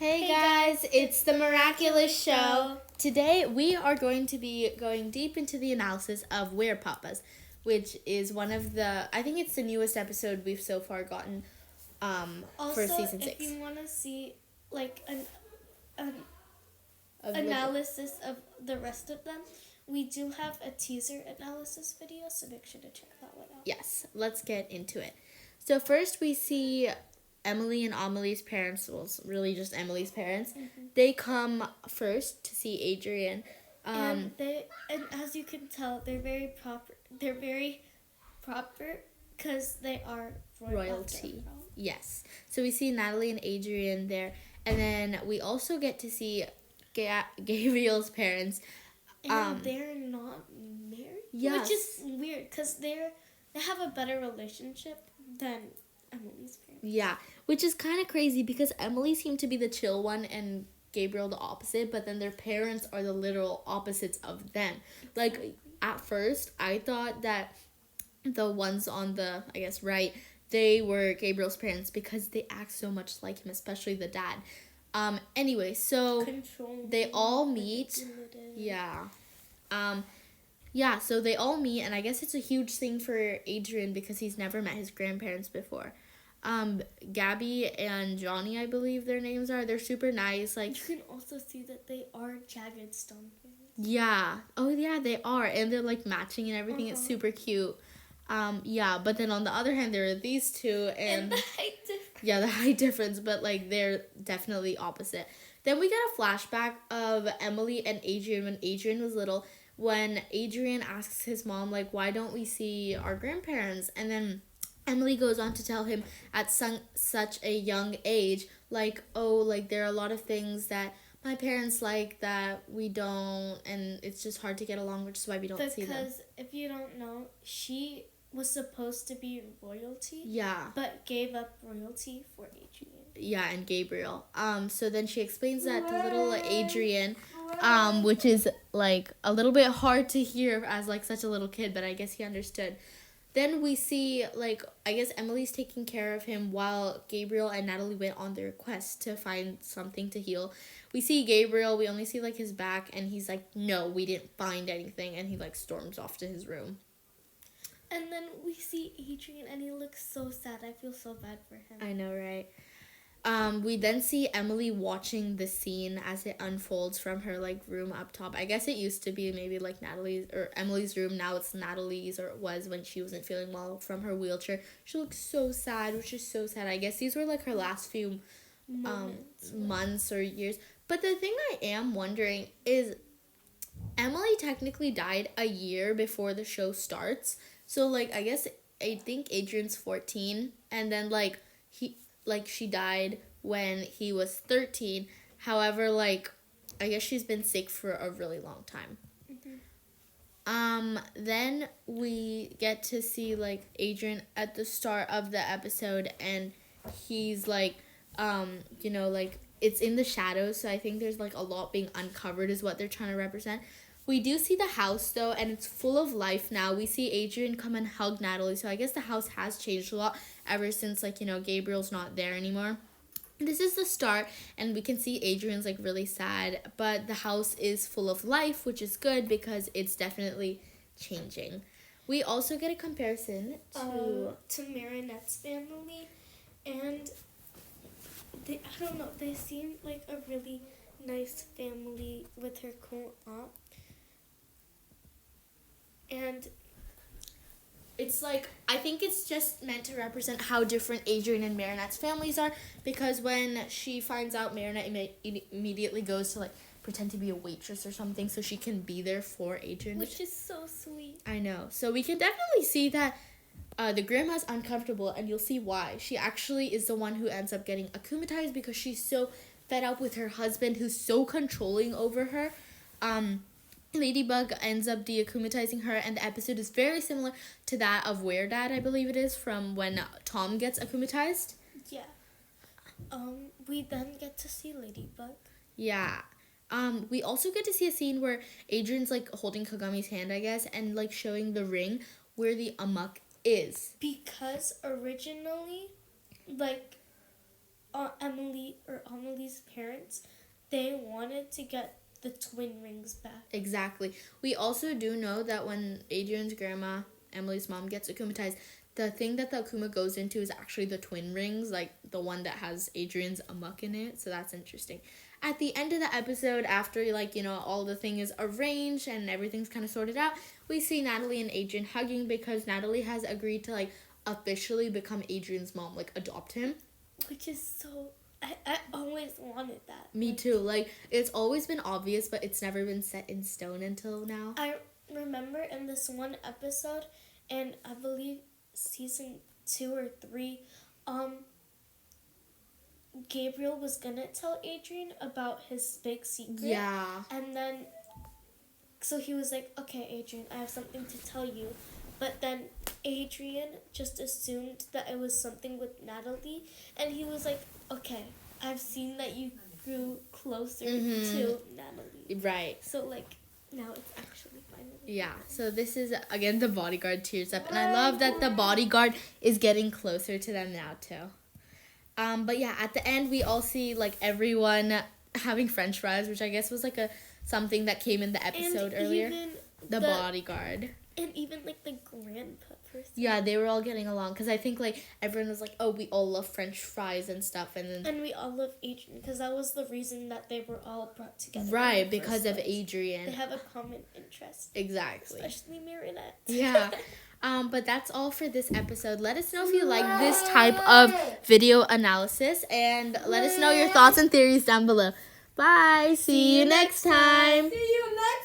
Hey guys, it's the Miraculous Show. Today we are going to be going deep into the analysis of WEREPAPAS, which is one of the, I think it's the newest episode we've so far gotten for season 6. If you want to see like an Of analysis of the rest of them, we do have a teaser analysis video, so make sure to check that one out. Yes, let's get into it. So first we see Emily and Amelie's parents, well, it's really just Emily's parents. Mm-hmm. They come first to see Adrien. And as you can tell, they're very proper. They're very proper because they are royalty. Yes. So we see Natalie and Adrien there, and then we also get to see Gabriel's parents. And they're not married, which is weird because they have a better relationship than Emily's parents. Yeah, which is kind of crazy because Emily seemed to be the chill one and Gabriel the opposite, but then their parents are the literal opposites of them. Like, at first, I thought that the ones on the, I guess, right, they were Gabriel's parents because they act so much like him, especially the dad. Anyway, so they all meet. Yeah. Yeah, so they all meet, and I guess it's a huge thing for Adrien because he's never met his grandparents before. Gabby and Johnny, I believe their names are. They're super nice. Like, you can also see that they are jagged stone parents. Yeah. Oh, yeah, they are. And they're, like, matching and everything. It's super cute. Yeah, but then on the other hand, there are these two. And the height difference. Yeah, the height difference, but, like, they're definitely opposite. Then we get a flashback of Emily and Adrien when Adrien was little. When Adrien asks his mom, like, why don't we see our grandparents? And then Emily goes on to tell him at such a young age, like, oh, like, there are a lot of things that my parents like that we don't, and it's just hard to get along, which is why we don't see them. Because if you don't know, she was supposed to be royalty. Yeah. But gave up royalty for Adrien. Yeah, and Gabriel. So then she explains that to little Adrien, which is, like, a little bit hard to hear as, like, such a little kid, but I guess he understood. Then we see, like, I guess Emily's taking care of him while Gabriel and Natalie went on their quest to find something to heal. We see Gabriel, we only see, like, his back, and he's like, no, we didn't find anything, and he, like, storms off to his room. And then we see Adrien, and he looks so sad. I feel so bad for him. I know, right? We then see Emily watching the scene as it unfolds from her, like, room up top. I guess it used to be maybe, like, Natalie's or Emily's room. Now it's Natalie's, or it was when she wasn't feeling well from her wheelchair. She looks so sad, which is so sad. I guess these were, like, her last few months or years. But the thing I am wondering is Emily technically died a year before the show starts. So, like, I think Adrien's 14, and then, like, she died when he was 13. However, like, I guess she's been sick for a really long time. Mm-hmm. Then we get to see, like, Adrien at the start of the episode, and he's, like, you know, like, it's in the shadows, so I think there's, like, a lot being uncovered is what they're trying to represent. We do see the house, though, and it's full of life now. We see Adrien come and hug Natalie, so I guess the house has changed a lot ever since, like, you know, Gabriel's not there anymore. This is the start, and we can see Adrien's, like, really sad, but the house is full of life, which is good because it's definitely changing. We also get a comparison to Marinette's family, and I don't know, they seem like a really nice family with her cool aunt. And it's like, I think it's just meant to represent how different Adrien and Marinette's families are, because when she finds out, Marinette immediately goes to, like, pretend to be a waitress or something so she can be there for Adrien. Which is so sweet. I know. So we can definitely see that the grandma's uncomfortable, and you'll see why. She actually is the one who ends up getting akumatized because she's so fed up with her husband who's so controlling over her. Ladybug ends up de-akumatizing her, and the episode is very similar to that of Where Dad, I believe it is, from when Tom gets akumatized. Yeah. We then get to see Ladybug. Yeah. We also get to see a scene where Adrien's, like, holding Kagami's hand, I guess, and, like, showing the ring where the amok is. Because originally, like, Emily's parents, they wanted to get the twin rings back. Exactly. We also do know that when Adrian's grandma, Emily's mom, gets akumatized, the thing that the akuma goes into is actually the twin rings, like the one that has Adrian's amok in it. So that's interesting. At the end of the episode, after like, you know, all the thing is arranged and everything's kind of sorted out, we see Natalie and Adrian hugging because Natalie has agreed to like officially become Adrian's mom, like adopt him. Which is so... I always wanted that. Me too. Like, it's always been obvious, but it's never been set in stone until now. I remember in this one episode, and I believe season 2 or 3, Gabriel was gonna tell Adrian about his big secret. Yeah. And then, so he was like, okay, Adrian, I have something to tell you. But then Adrian just assumed that it was something with Natalie. And he was like, okay, I've seen that you grew closer to Natalie. Right. So, like, now it's actually finally. Yeah. So this is, again, the bodyguard tears up. And I love that the bodyguard is getting closer to them now, too. But yeah, at the end, we all see, like, everyone having french fries, which I guess was, like, something that came in the episode earlier. The bodyguard. And even, like, the grandpa person. Yeah, they were all getting along. Because I think, like, everyone was like, oh, we all love french fries and stuff. And we all love Adrian. Because that was the reason that they were all brought together. Right, because of Adrian. They have a common interest. Exactly. Especially Marinette. Yeah. But that's all for this episode. Let us know if you like this type of video analysis. And let us know your thoughts and theories down below. Bye. See you next time. See you next